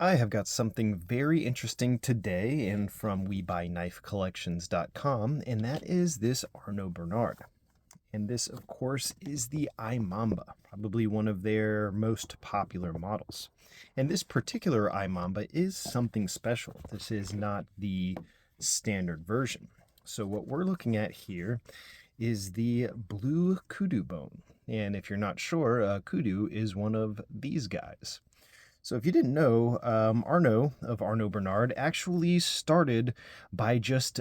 I have got something very interesting today and from WeBuyKnifeCollections.com, and that is this Arno Bernard. And this, of course, is the iMamba, probably one of their most popular models. And this particular iMamba is something special. This is not the standard version. So what we're looking at here is the blue kudu bone. And if you're not sure, kudu is one of these guys. So if you didn't know, Arno of Arno Bernard actually started by just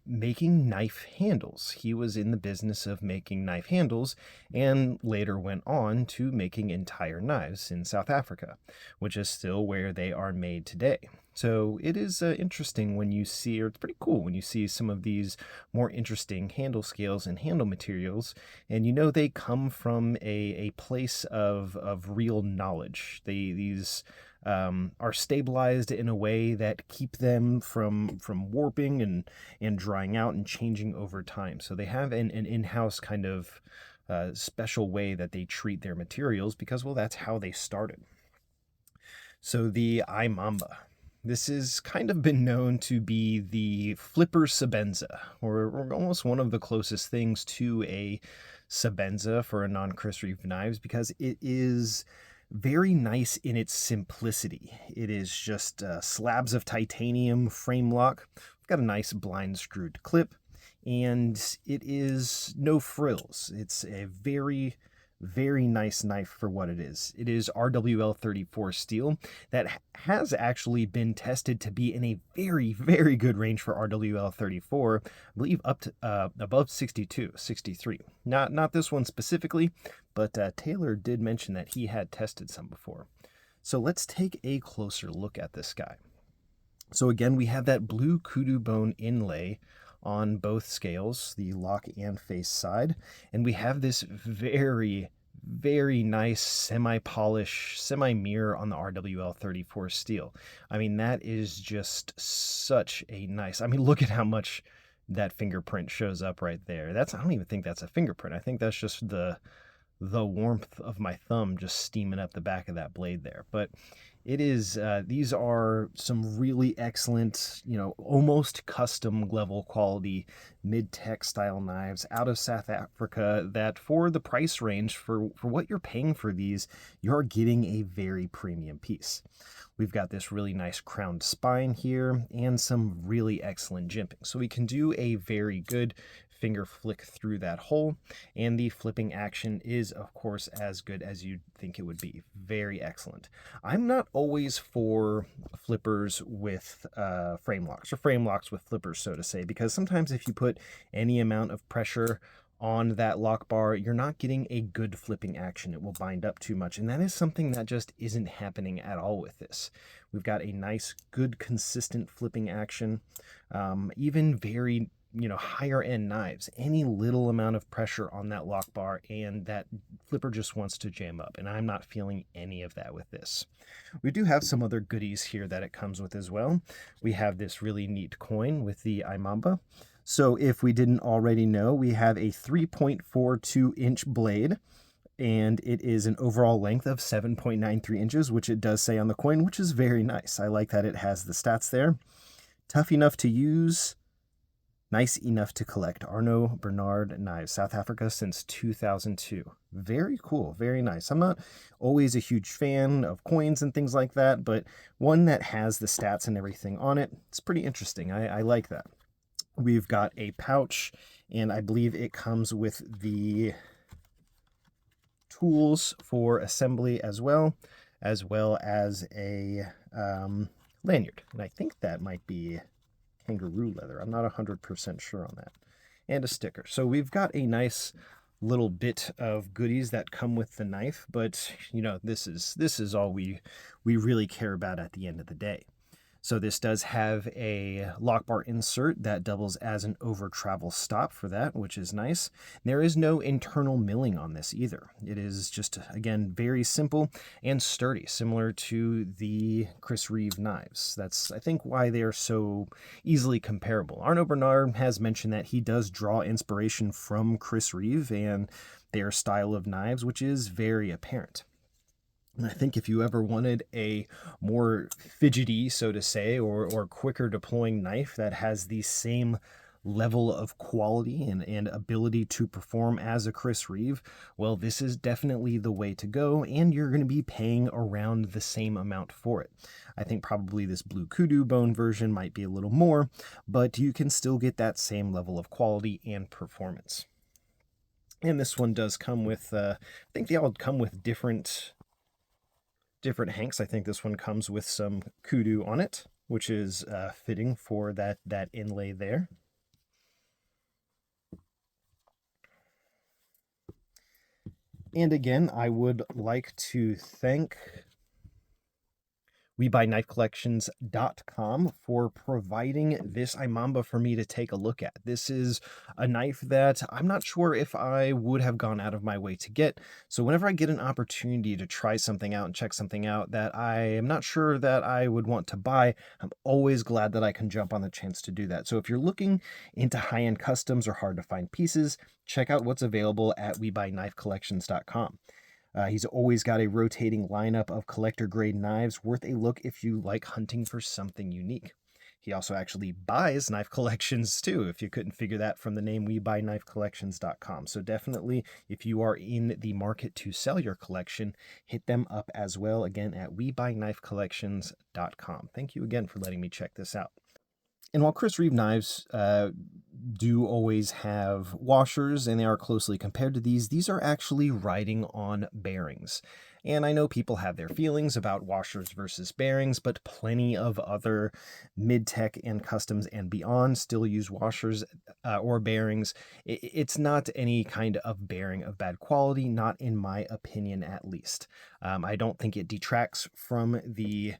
making knife handles. He was in the business of making knife handles and later went on to making entire knives in South Africa, which is still where they are made today. So it is interesting when you see, or it's pretty cool when you see some of these more interesting handle scales and handle materials, and you know they come from a place of real knowledge. These are stabilized in a way that keep them from warping and drying out and changing over time. So they have an in-house kind of special way that they treat their materials because, well, that's how they started. So the iMamba. This has kind of been known to be the flipper Sabenza, or almost one of the closest things to a Sabenza for a non-Chris Reeve knives, because it is very nice in its simplicity. It is just slabs of titanium frame lock. We've got a nice blind screwed clip, and it is no frills. It's a very nice knife for what it is. It is RWL 34 steel that has actually been tested to be in a very good range for RWL 34, I believe up to above 62, 63. Not this one specifically, but Taylor did mention that he had tested some before. So let's take a closer look at this guy. So again, we have that blue kudu bone inlay on both scales, the lock and face side, and we have this very nice semi-polish, semi-mirror on the RWL 34 steel. I mean, that is just such a nice, I mean, look at how much that fingerprint shows up right there. I don't even think that's a fingerprint. I think that's just the warmth of my thumb just steaming up the back of that blade there. But it is, these are some really excellent, almost custom level quality mid-tech style knives out of South Africa that for the price range, for what you're paying for these, you're getting a very premium piece. We've got this really nice crowned spine here and some really excellent jimping. So we can do a very good finger flick through that hole, and the flipping action is of course as good as you'd think it would be. Very excellent. I'm not always for flippers with frame locks, or frame locks with flippers, so to say, because sometimes if you put any amount of pressure on that lock bar, you're not getting a good flipping action. It will bind up too much, and that is something that just isn't happening at all with this. We've got a nice, good, consistent flipping action. Even very higher end knives, any little amount of pressure on that lock bar and that flipper just wants to jam up, and I'm not feeling any of that with this. We do have some other goodies here that it comes with as well. We have this really neat coin with the iMamba. So if we didn't already know, we have a 3.42 inch blade, and it is an overall length of 7.93 inches, which it does say on the coin, which is very nice. I like that it has the stats there. Tough enough to use, nice enough to collect. Arno Bernard knives, South Africa since 2002. Very cool, very nice. I'm not always a huge fan of coins and things like that, but one that has the stats and everything on it, it's pretty interesting. I like that. We've got a pouch, and I believe it comes with the tools for assembly as well as a lanyard. And I think that might be kangaroo leather. I'm not 100% sure on that. And a sticker. So we've got a nice little bit of goodies that come with the knife, but this is all we really care about at the end of the day. So this does have a lock bar insert that doubles as an over travel stop for that, which is nice. There is no internal milling on this either. It is just, again, very simple and sturdy, similar to the Chris Reeve knives. That's, I think, why they are so easily comparable. Arno Bernard has mentioned that he does draw inspiration from Chris Reeve and their style of knives, which is very apparent. And I think if you ever wanted a more fidgety, so to say, or quicker deploying knife that has the same level of quality and ability to perform as a Chris Reeve, well, this is definitely the way to go, and you're going to be paying around the same amount for it. I think probably this blue kudu bone version might be a little more, but you can still get that same level of quality and performance. And this one does come with, I think they all come with different hanks. I think this one comes with some kudu on it, which is fitting for that inlay there. And again, I would like to thank WeBuyKnifeCollections.com for providing this iMamba for me to take a look at. This is a knife that I'm not sure if I would have gone out of my way to get. So whenever I get an opportunity to try something out and check something out that I am not sure that I would want to buy, I'm always glad that I can jump on the chance to do that. So if you're looking into high-end customs or hard to find pieces, check out what's available at WeBuyKnifeCollections.com. He's always got a rotating lineup of collector-grade knives worth a look if you like hunting for something unique. He also actually buys knife collections too, if you couldn't figure that from the name WeBuyKnifeCollections.com. So definitely, if you are in the market to sell your collection, hit them up as well, again, at WeBuyKnifeCollections.com. Thank you again for letting me check this out. And while Chris Reeve knives do always have washers, and they are closely compared to these are actually riding on bearings. And I know people have their feelings about washers versus bearings, but plenty of other mid-tech and customs and beyond still use washers or bearings. It's not any kind of bearing of bad quality, not in my opinion at least. I don't think it detracts from the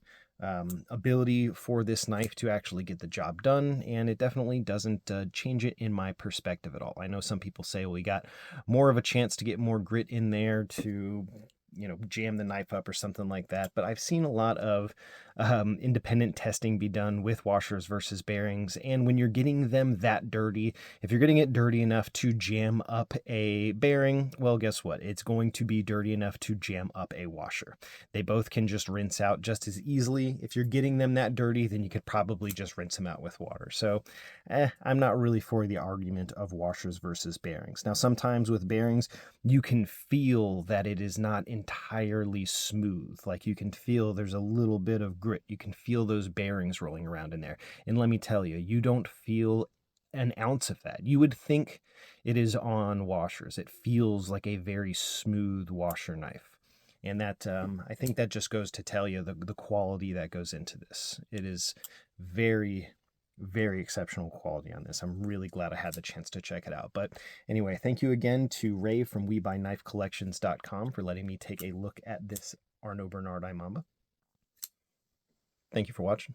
ability for this knife to actually get the job done, and it definitely doesn't change it in my perspective at all. I know some people say, well, we got more of a chance to get more grit in there to, you know, jam the knife up or something like that, but I've seen a lot of independent testing be done with washers versus bearings, and when you're getting them that dirty, if you're getting it dirty enough to jam up a bearing, well, guess what? It's going to be dirty enough to jam up a washer. They both can just rinse out just as easily. If you're getting them that dirty, then you could probably just rinse them out with water. So I'm not really for the argument of washers versus bearings. Now, sometimes with bearings, you can feel that it is not entirely smooth. Like you can feel there's a little bit of grit. You can feel those bearings rolling around in there. And let me tell you, you don't feel an ounce of that. You would think it is on washers. It feels like a very smooth washer knife. And that, I think that just goes to tell you the quality that goes into this. It is very, very exceptional quality on this. I'm really glad I had the chance to check it out. But anyway, thank you again to Reeve from WeBuyKnifeCollections.com for letting me take a look at this Arno Bernard iMamba. Thank you for watching.